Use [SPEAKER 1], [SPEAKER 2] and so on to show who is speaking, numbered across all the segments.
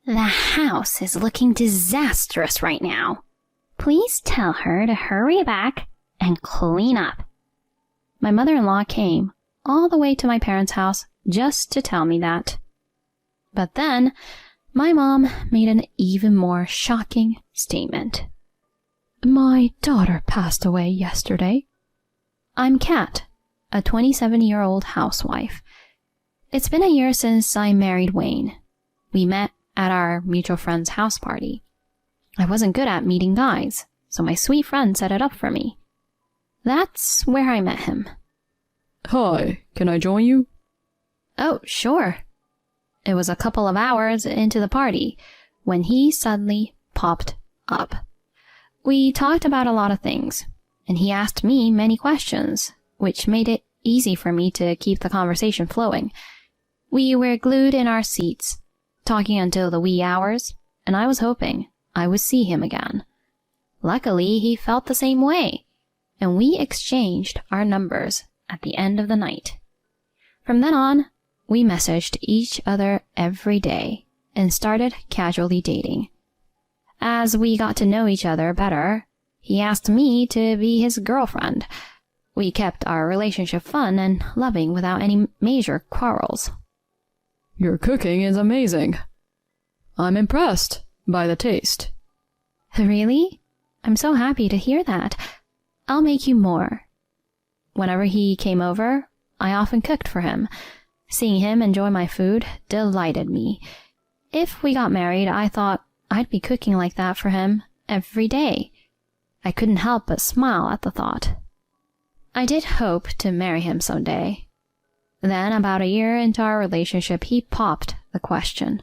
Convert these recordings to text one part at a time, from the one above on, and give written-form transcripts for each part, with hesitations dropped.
[SPEAKER 1] The house is looking disastrous right now. Please tell her to hurry back and clean up. My mother-in-law came all the way to my parents' house just to tell me that. But then, my mom made an even more shocking statement. My daughter passed away yesterday. I'm Kat, a 27-year-old housewife. It's been a year since I married Wayne. We met at our mutual friend's house party. I wasn't good at meeting guys, so my sweet friend set it up for me. That's where I met him.
[SPEAKER 2] Hi, can I join you?
[SPEAKER 1] Oh, sure. It was a couple of hours into the party when he suddenly popped up. We talked about a lot of things, and he asked me many questions, which made it easy for me to keep the conversation flowing. We were glued in our seats, talking until the wee hours, and I was hoping I would see him again. Luckily, he felt the same way, and we exchanged our numbers at the end of the night. From then on, we messaged each other every day and started casually dating. As we got to know each other better, he asked me to be his girlfriend. We kept our relationship fun and loving without any major quarrels.
[SPEAKER 2] Your cooking is amazing. I'm impressed by the taste.
[SPEAKER 1] Really? I'm so happy to hear that. I'll make you more. Whenever he came over, I often cooked for him. Seeing him enjoy my food delighted me. If we got married, I thought I'd be cooking like that for him every day. I couldn't help but smile at the thought. I did hope to marry him someday. Then, about a year into our relationship, he popped the question.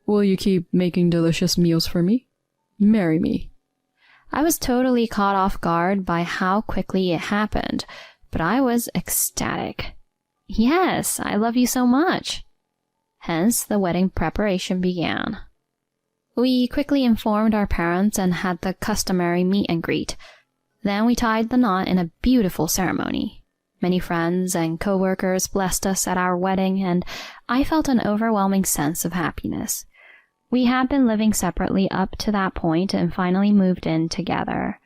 [SPEAKER 2] Will you keep making delicious meals for me? Marry me.
[SPEAKER 1] I was totally caught off guard by how quickly it happened, but I was ecstatic. Yes, I love you so much. Hence, the wedding preparation began. We quickly informed our parents and had the customary meet and greet. Then we tied the knot in a beautiful ceremony. Many friends and co-workers blessed us at our wedding, and I felt an overwhelming sense of happiness. We had been living separately up to that point and finally moved in together.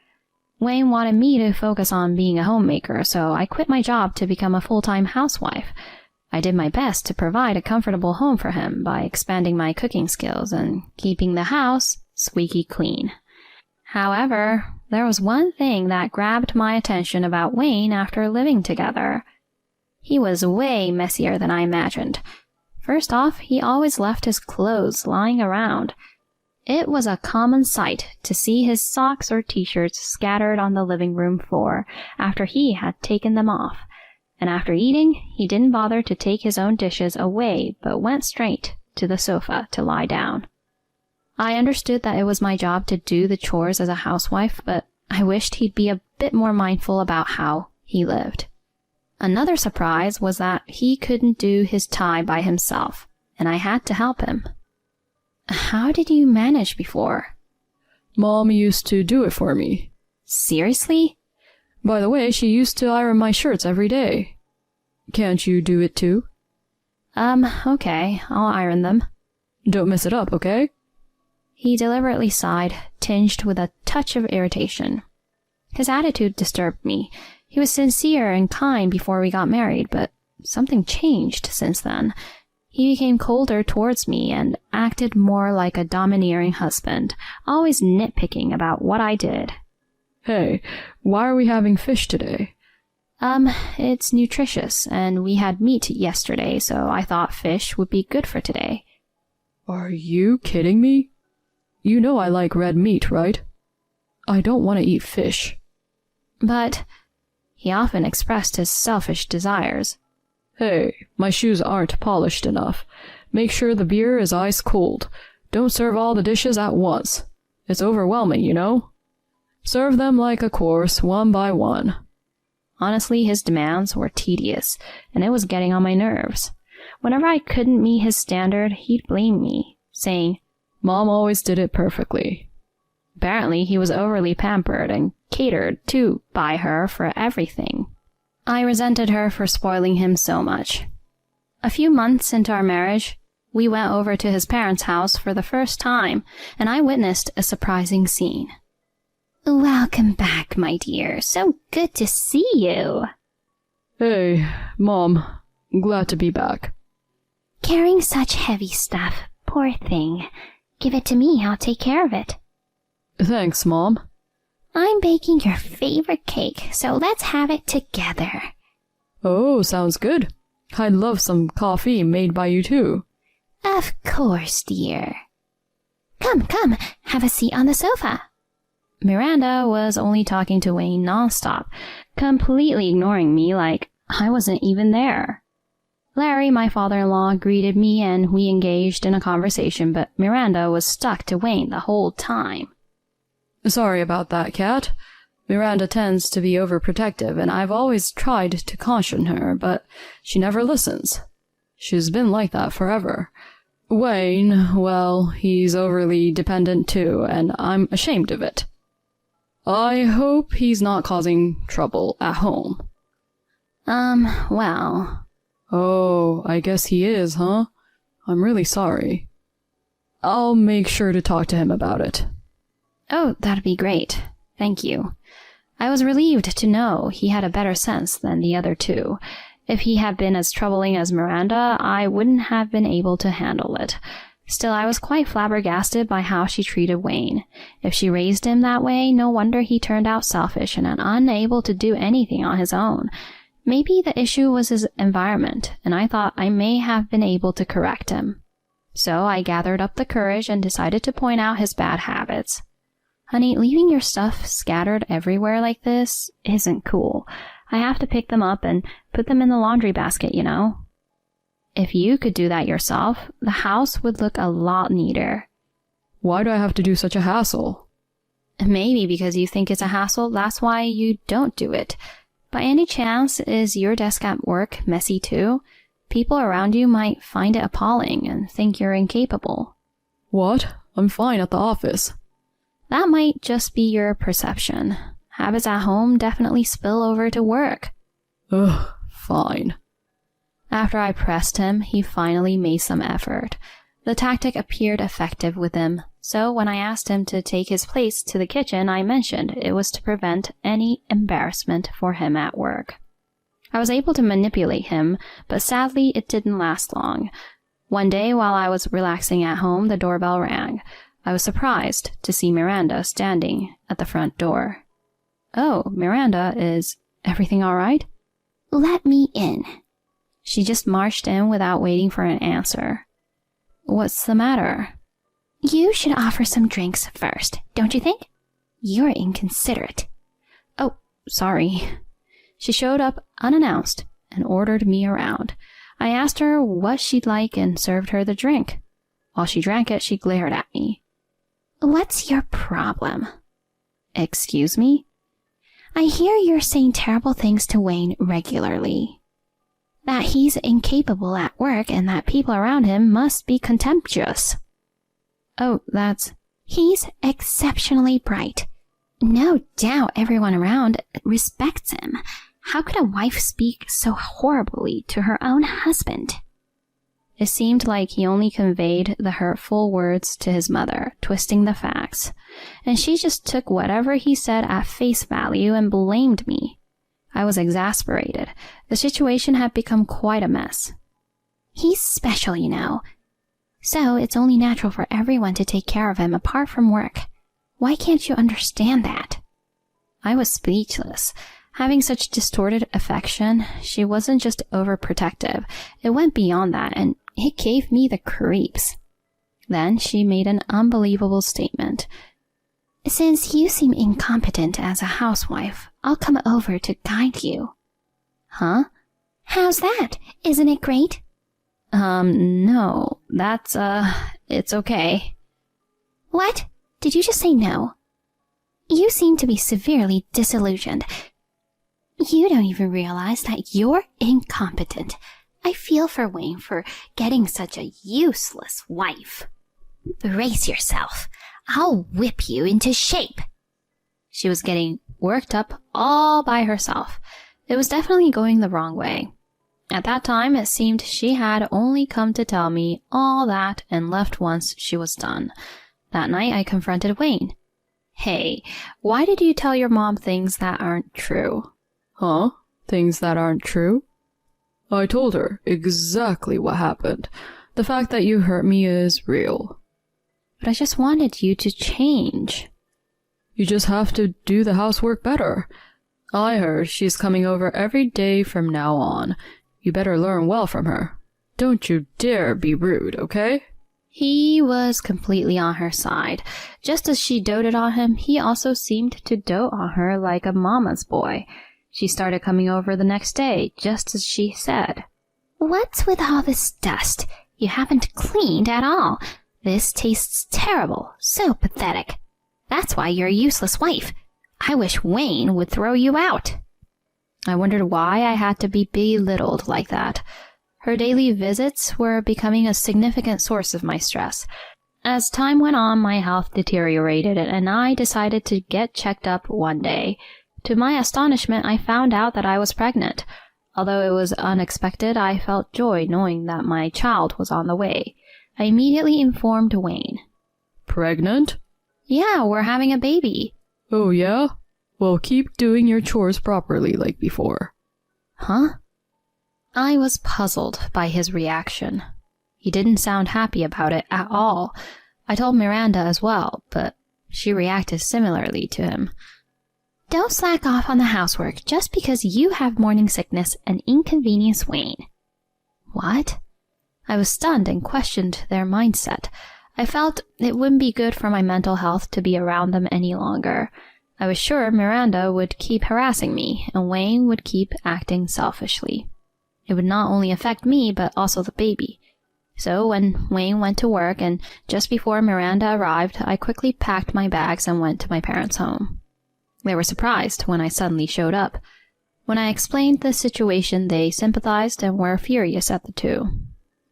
[SPEAKER 1] Wayne wanted me to focus on being a homemaker, so I quit my job to become a full-time housewife. I did my best to provide a comfortable home for him by expanding my cooking skills and keeping the house squeaky clean. However, there was one thing that grabbed my attention about Wayne after living together. He was way messier than I imagined. First off, he always left his clothes lying around. It was a common sight to see his socks or t-shirts scattered on the living room floor after he had taken them off. And after eating, he didn't bother to take his own dishes away but went straight to the sofa to lie down. I understood that it was my job to do the chores as a housewife, but I wished he'd be a bit more mindful about how he lived. Another surprise was that he couldn't do his tie by himself, and I had to help him. How did you manage before?
[SPEAKER 2] Mom used to do it for me.
[SPEAKER 1] Seriously?
[SPEAKER 2] By the way, she used to iron my shirts every day. Can't you do it too?
[SPEAKER 1] Okay, I'll iron them.
[SPEAKER 2] Don't mess it up, okay?
[SPEAKER 1] He deliberately sighed, tinged with a touch of irritation. His attitude disturbed me. He was sincere and kind before we got married, but something changed since then. He became colder towards me and acted more like a domineering husband, always nitpicking about what I did.
[SPEAKER 2] Hey, why are we having fish today?
[SPEAKER 1] It's nutritious, and we had meat yesterday, so I thought fish would be good for today.
[SPEAKER 2] Are you kidding me? You know I like red meat, right? I don't want to eat fish.
[SPEAKER 1] But he often expressed his selfish desires.
[SPEAKER 2] Hey, my shoes aren't polished enough. Make sure the beer is ice cold. Don't serve all the dishes at once. It's overwhelming, you know? Serve them like a course, one by one.
[SPEAKER 1] Honestly, his demands were tedious, and it was getting on my nerves. Whenever I couldn't meet his standard, he'd blame me, saying,
[SPEAKER 2] Mom always did it perfectly.
[SPEAKER 1] Apparently, he was overly pampered and catered to by her for everything. I resented her for spoiling him so much. A few months into our marriage, We went over to his parents' house for the first time, and I witnessed a surprising scene. Welcome back, my dear. So good to see you.
[SPEAKER 2] Hey, Mom. Glad to be back.
[SPEAKER 1] Carrying such heavy stuff. Poor thing. Give it to me. I'll take care of it.
[SPEAKER 2] Thanks, Mom.
[SPEAKER 1] I'm baking your favorite cake, so let's have it together.
[SPEAKER 2] Oh, sounds good. I'd love some coffee made by you too.
[SPEAKER 1] Of course, dear. Come, have a seat on the sofa. Miranda was only talking to Wayne nonstop, completely ignoring me like I wasn't even there. Larry, my father-in-law, greeted me and we engaged in a conversation, but Miranda was stuck to Wayne the whole time.
[SPEAKER 2] Sorry about that, Kat. Miranda tends to be overprotective, and I've always tried to caution her, but she never listens. She's been like that forever. Wayne, well, he's overly dependent too, and I'm ashamed of it. I hope he's not causing trouble at home.
[SPEAKER 1] Well...
[SPEAKER 2] Oh, I guess he is, huh? I'm really sorry. I'll make sure to talk to him about it.
[SPEAKER 1] Oh, that'd be great. Thank you. I was relieved to know he had a better sense than the other two. If he had been as troubling as Miranda, I wouldn't have been able to handle it. Still, I was quite flabbergasted by how she treated Wayne. If she raised him that way, no wonder he turned out selfish and unable to do anything on his own. Maybe the issue was his environment, and I thought I may have been able to correct him. So I gathered up the courage and decided to point out his bad habits. Honey, leaving your stuff scattered everywhere like this isn't cool. I have to pick them up and put them in the laundry basket, you know. If you could do that yourself, the house would look a lot neater.
[SPEAKER 2] Why do I have to do such a hassle?
[SPEAKER 1] Maybe because you think it's a hassle, that's why you don't do it. By any chance, is your desk at work messy too? People around you might find it appalling and think you're incapable.
[SPEAKER 2] What? I'm fine at the office.
[SPEAKER 1] That might just be your perception. Habits at home definitely spill over to work.
[SPEAKER 2] Ugh, fine.
[SPEAKER 1] After I pressed him, he finally made some effort. The tactic appeared effective with him, so when I asked him to take his place to the kitchen, I mentioned it was to prevent any embarrassment for him at work. I was able to manipulate him, but sadly it didn't last long. One day while I was relaxing at home, the doorbell rang. I was surprised to see Miranda standing at the front door. Oh, Miranda, is everything all right? Let me in. She just marched in without waiting for an answer. What's the matter? You should offer some drinks first, don't you think? You're inconsiderate. Oh, sorry. She showed up unannounced and ordered me around. I asked her what she'd like and served her the drink. While she drank it, she glared at me. What's your problem? Excuse me? I hear you're saying terrible things to Wayne regularly. That he's incapable at work and that people around him must be contemptuous. Oh, that's... He's exceptionally bright. No doubt everyone around respects him. How could a wife speak so horribly to her own husband? It seemed like he only conveyed the hurtful words to his mother, twisting the facts, and she just took whatever he said at face value and blamed me. I was exasperated. The situation had become quite a mess. He's special, you know. So it's only natural for everyone to take care of him apart from work. Why can't you understand that? I was speechless. Having such distorted affection, she wasn't just overprotective. It went beyond that, and it gave me the creeps. Then she made an unbelievable statement. Since you seem incompetent as a housewife, I'll come over to guide you. Huh? How's that? Isn't it great? No. That's, it's okay. What? Did you just say no? You seem to be severely disillusioned. You don't even realize that you're incompetent. I feel for Wayne for getting such a useless wife. Brace yourself. I'll whip you into shape. She was getting worked up all by herself. It was definitely going the wrong way. At that time, it seemed she had only come to tell me all that and left once she was done. That night, I confronted Wayne. Hey, why did you tell your mom things that aren't true?
[SPEAKER 2] Huh? Things that aren't true? I told her exactly what happened. The fact that you hurt me is real.
[SPEAKER 1] But I just wanted you to change.
[SPEAKER 2] You just have to do the housework better. I heard she's coming over every day from now on. You better learn well from her. Don't you dare be rude, okay?
[SPEAKER 1] He was completely on her side. Just as she doted on him, he also seemed to dote on her like a mama's boy. She started coming over the next day, just as she said. What's with all this dust? You haven't cleaned at all. This tastes terrible, so pathetic. That's why you're a useless wife. I wish Wayne would throw you out. I wondered why I had to be belittled like that. Her daily visits were becoming a significant source of my stress. As time went on, my health deteriorated, and I decided to get checked up one day. To my astonishment, I found out that I was pregnant. Although it was unexpected, I felt joy knowing that my child was on the way. I immediately informed Wayne.
[SPEAKER 2] Pregnant?
[SPEAKER 1] Yeah, we're having a baby.
[SPEAKER 2] Oh, yeah? Well, keep doing your chores properly like before.
[SPEAKER 1] Huh? I was puzzled by his reaction. He didn't sound happy about it at all. I told Miranda as well, but she reacted similarly to him. Don't slack off on the housework just because you have morning sickness and inconvenience Wayne. What? I was stunned and questioned their mindset. I felt it wouldn't be good for my mental health to be around them any longer. I was sure Miranda would keep harassing me, and Wayne would keep acting selfishly. It would not only affect me, but also the baby. So when Wayne went to work, and just before Miranda arrived, I quickly packed my bags and went to my parents' home. They were surprised when I suddenly showed up. When I explained the situation, they sympathized and were furious at the two.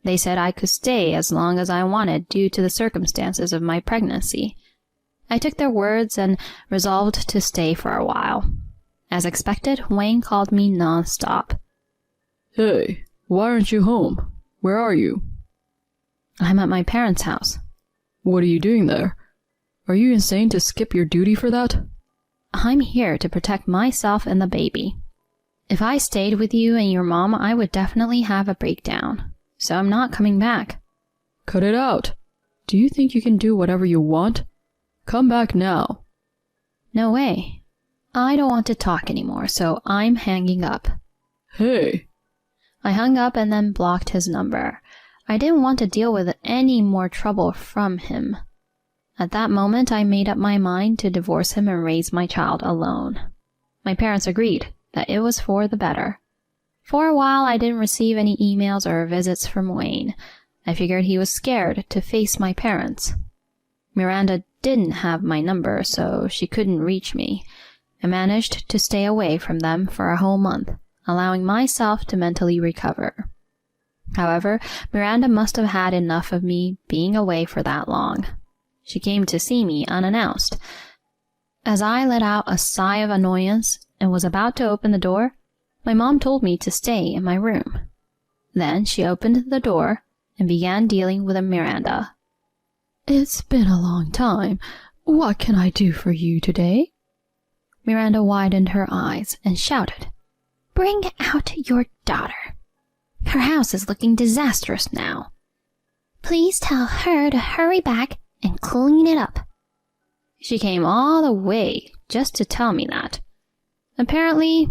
[SPEAKER 1] They said I could stay as long as I wanted due to the circumstances of my pregnancy. I took their words and resolved to stay for a while. As expected, Wayne called me non-stop.
[SPEAKER 2] Hey, why aren't you home? Where are you?
[SPEAKER 1] I'm at my parents' house.
[SPEAKER 2] What are you doing there? Are you insane to skip your duty for that?
[SPEAKER 1] I'm here to protect myself and the baby. If I stayed with you and your mom, I would definitely have a breakdown. So I'm not coming back.
[SPEAKER 2] Cut it out. Do you think you can do whatever you want? Come back now.
[SPEAKER 1] No way. I don't want to talk anymore, so I'm hanging up.
[SPEAKER 2] Hey.
[SPEAKER 1] I hung up and then blocked his number. I didn't want to deal with any more trouble from him. At that moment, I made up my mind to divorce him and raise my child alone. My parents agreed that it was for the better. For a while, I didn't receive any emails or visits from Wayne. I figured he was scared to face my parents. Miranda didn't have my number, so she couldn't reach me. I managed to stay away from them for a whole month, allowing myself to mentally recover. However, Miranda must have had enough of me being away for that long. She came to see me unannounced. As I let out a sigh of annoyance and was about to open the door, my mom told me to stay in my room. Then she opened the door and began dealing with Miranda. It's been a long time. What can I do for you today? Miranda widened her eyes and shouted, Bring out your daughter. Her house is looking disastrous now. Please tell her to hurry back and clean it up. She came all the way just to tell me that. Apparently,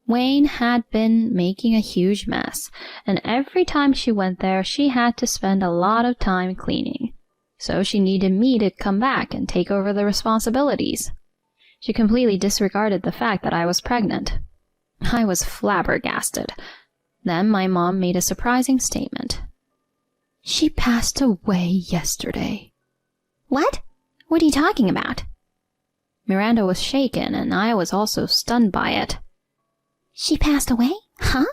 [SPEAKER 1] Wayne had been making a huge mess, and every time she went there, she had to spend a lot of time cleaning. So she needed me to come back and take over the responsibilities. She completely disregarded the fact that I was pregnant. I was flabbergasted. Then my mom made a surprising statement. She passed away yesterday. What? What are you talking about? Miranda was shaken, and I was also stunned by it. She passed away? Huh?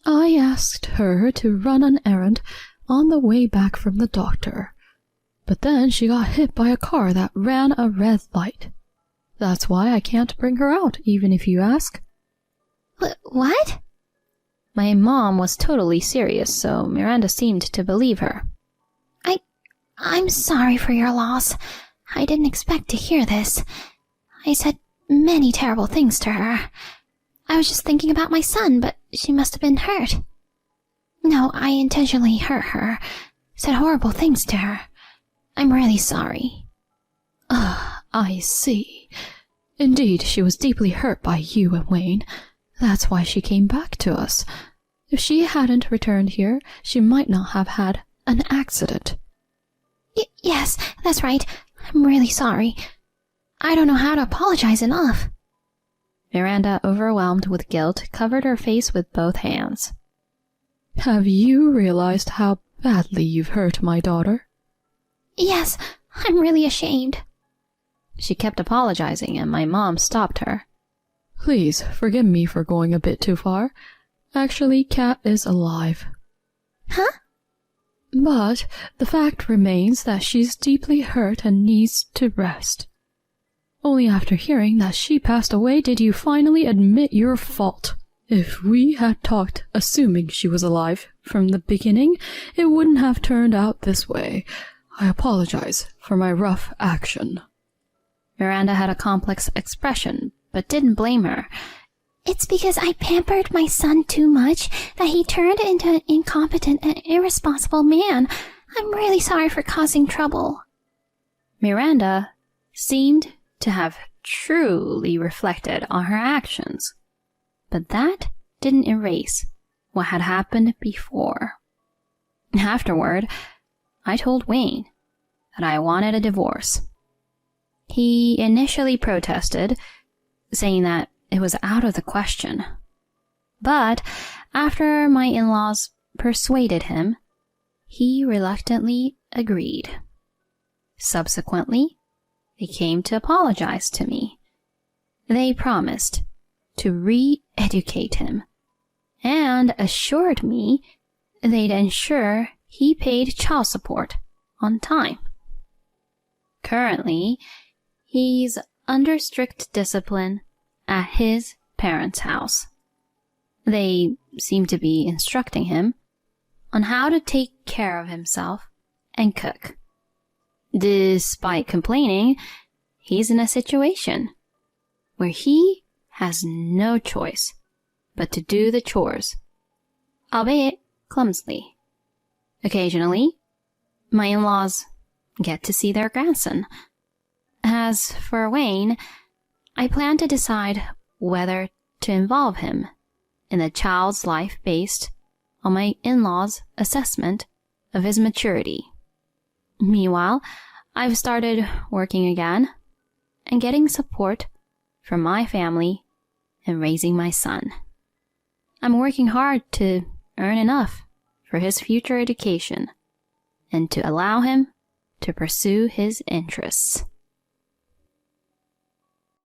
[SPEAKER 1] I asked her to run an errand on the way back from the doctor. But then she got hit by a car that ran a red light. That's why I can't bring her out, even if you ask. What? My mom was totally serious, so Miranda seemed to believe her.
[SPEAKER 3] I'm sorry for your loss. I didn't expect to hear this. I said many terrible things to her. I was just thinking about my son, but she must have been hurt. No, I intentionally hurt her. Said horrible things to her. I'm really sorry.
[SPEAKER 2] Ah, I see. Indeed, she was deeply hurt by you and Wayne. That's why she came back to us. If she hadn't returned here, she might not have had an accident.
[SPEAKER 3] Yes, that's right. I'm really sorry. I don't know how to apologize enough.
[SPEAKER 1] Miranda, overwhelmed with guilt, covered her face with both hands.
[SPEAKER 2] Have you realized how badly you've hurt my daughter?
[SPEAKER 3] Yes, I'm really ashamed.
[SPEAKER 1] She kept apologizing, and my mom stopped her.
[SPEAKER 2] Please, forgive me for going a bit too far. Actually, Kat is alive.
[SPEAKER 3] Huh?
[SPEAKER 2] But the fact remains that she's deeply hurt and needs to rest. Only after hearing that she passed away did you finally admit your fault. If we had talked assuming she was alive from the beginning, it wouldn't have turned out this way. I apologize for my rough action.
[SPEAKER 1] Miranda had a complex expression, but didn't blame her.
[SPEAKER 3] It's because I pampered my son too much that he turned into an incompetent and irresponsible man. I'm really sorry for causing trouble.
[SPEAKER 1] Miranda seemed to have truly reflected on her actions, but that didn't erase what had happened before. Afterward, I told Wayne that I wanted a divorce. He initially protested, saying that it was out of the question. But after my in-laws persuaded him, he reluctantly agreed. Subsequently, they came to apologize to me. They promised to re-educate him and assured me they'd ensure he paid child support on time. Currently, he's under strict discipline at his parents' house. They seem to be instructing him on how to take care of himself and cook. Despite complaining, he's in a situation where he has no choice but to do the chores, albeit clumsily. Occasionally, my in-laws get to see their grandson. As for Wayne, I plan to decide whether to involve him in the child's life based on my in-laws' assessment of his maturity. Meanwhile, I've started working again and getting support from my family in raising my son. I'm working hard to earn enough for his future education and to allow him to pursue his interests.